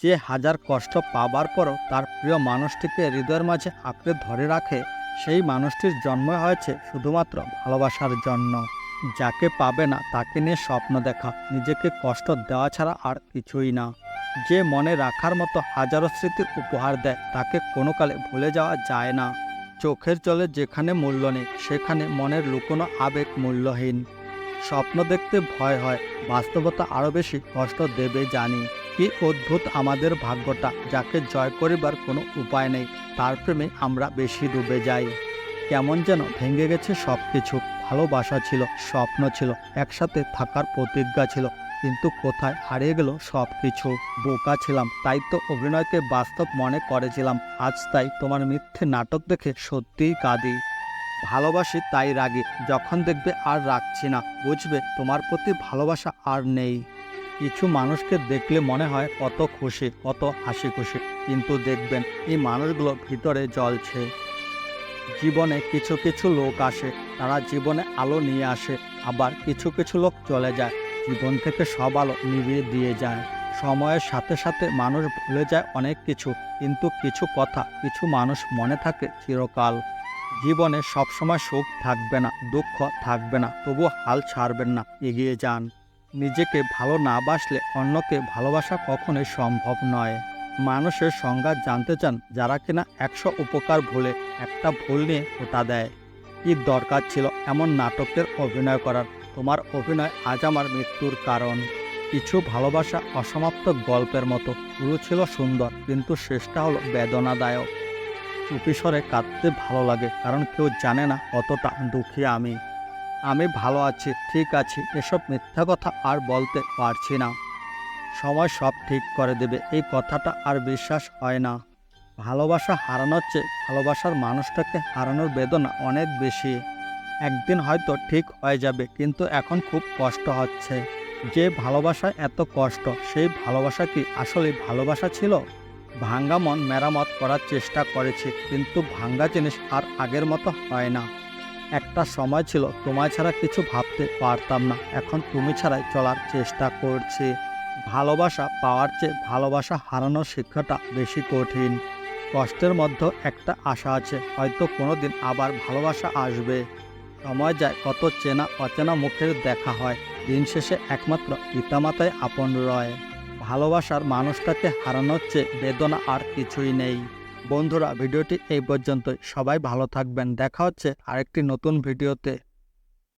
যে হাজার কষ্ট পাবার পরও তার প্রিয় মানুষটিকে হৃদয়ের মাঝে আঁকড়ে ধরে রাখে, সেই মানুষটির জন্ম হয়েছে শুধুমাত্র ভালোবাসার জন্য। যাকে পাবে না তাকে নিয়ে স্বপ্ন দেখা নিজেকে কষ্ট দেওয়া ছাড়া আর কিছুই না। যে মনে রাখার মতো হাজারো স্মৃতির উপহার দেয় তাকে কোনো কালে ভুলে যাওয়া যায় না। চোখের জলে যেখানে মূল্য নেই সেখানে মনের লুকোনো আবেগ মূল্যহীন। স্বপ্ন দেখতে ভয় হয়, বাস্তবতা আরও বেশি কষ্ট দেবে জানি। কি অদ্ভুত আমাদের ভাগ্যটা, যাকে জয় করিবার কোনো উপায় নেই তার প্রেমে আমরা বেশি ডুবে যাই। কেমন যেন ভেঙে গেছে সব কিছু। ভালোবাসা ছিল, স্বপ্ন ছিল, একসাথে থাকার প্রতিজ্ঞা ছিল, কিন্তু কোথায় হারিয়ে গেল সব কিছু। বোকা ছিলাম, তাই তো অভিনয়কে বাস্তব মনে করেছিলাম। আজ তাই তোমার মিথ্যে নাটক দেখে সত্যিই কাঁদি। ভালোবাসি তাই রাগি, যখন দেখবে আর রাখছি না বুঝবে তোমার প্রতি ভালোবাসা আর নেই। কিছু মানুষকে দেখলে মনে হয় কত খুশি, কত হাসি খুশি, কিন্তু দেখবেন এই মানুষগুলো ভিতরে জ্বলছে। জীবনে কিছু কিছু লোক আসে, তারা জীবনে আলো নিয়ে আসে। আবার কিছু কিছু লোক চলে যায়, জীবন থেকে সব আলো নিভিয়ে দিয়ে যায়। সময়ের সাথে সাথে মানুষ ভুলে যায় অনেক কিছু, কিন্তু কিছু কথা, কিছু মানুষ মনে থাকে চিরকাল। জীবনে সবসময় সুখ থাকবে না, দুঃখ থাকবে না, তবু হাল ছাড়বেন না, এগিয়ে যান। নিজেকে ভালো না বাসলে অন্যকে ভালোবাসা কখনোই সম্ভব নয়। মানুষের সংজ্ঞা জানতে চান যারা কিনা ১০০ উপকার ভুলে একটা ভুল নিয়ে খোঁটা দেয়। কি দরকার ছিল এমন নাটকের অভিনয় করার? তোমার অভিনয় আজ আমার মৃত্যুর কারণ। কিছু ভালোবাসা অসমাপ্ত গল্পের মতো, শুরু ছিল সুন্দর কিন্তু শেষটা হলো বেদনাদায়ক। চুপি স্বরে কাঁদতে ভালো লাগে, কারণ কেউ জানে না কতটা দুঃখী আমি। আমি ভালো আছি, ঠিক আছি, এসব মিথ্যা কথা আর বলতে পারছি না। সময় সব ঠিক করে দেবে, এই কথাটা আর বিশ্বাস হয় না। ভালোবাসা হারানোর চেয়ে ভালোবাসার মানুষটাকে হারানোর বেদনা অনেক বেশি। একদিন হয়তো ঠিক হয়ে যাবে, কিন্তু এখন খুব কষ্ট হচ্ছে। যে ভালোবাসায় এত কষ্ট, সেই ভালোবাসা কি আসলে ভালোবাসা ছিল? ভাঙ্গা মন মেরামত করার চেষ্টা করেছি, কিন্তু ভাঙ্গা জিনিস আর আগের মতো হয় না। একটা সময় ছিল তোমায় ছাড়া কিছু ভাবতে পারতাম না, এখন তুমি ছাড়াই চলার চেষ্টা করছি। ভালোবাসা পাওয়ার চেয়ে ভালোবাসা হারানোর শিক্ষাটা বেশি কঠিন। কষ্টের মধ্যে একটা আশা আছে, হয়তো কোনোদিন আবার ভালোবাসা আসবে। সময় যায়, কত চেনা অচেনা মুখের দেখা হয়, দিন শেষে একমাত্র পিতামাতাই আপন রয়। ভালোবাসার মানুষটাকে হারানোর চেয়ে বেদনা আর কিছুই নেই। বন্ধুরা, ভিডিওটি এই পর্যন্তই। সবাই ভালো থাকবেন, দেখা হচ্ছে আরেকটি নতুন ভিডিওতে।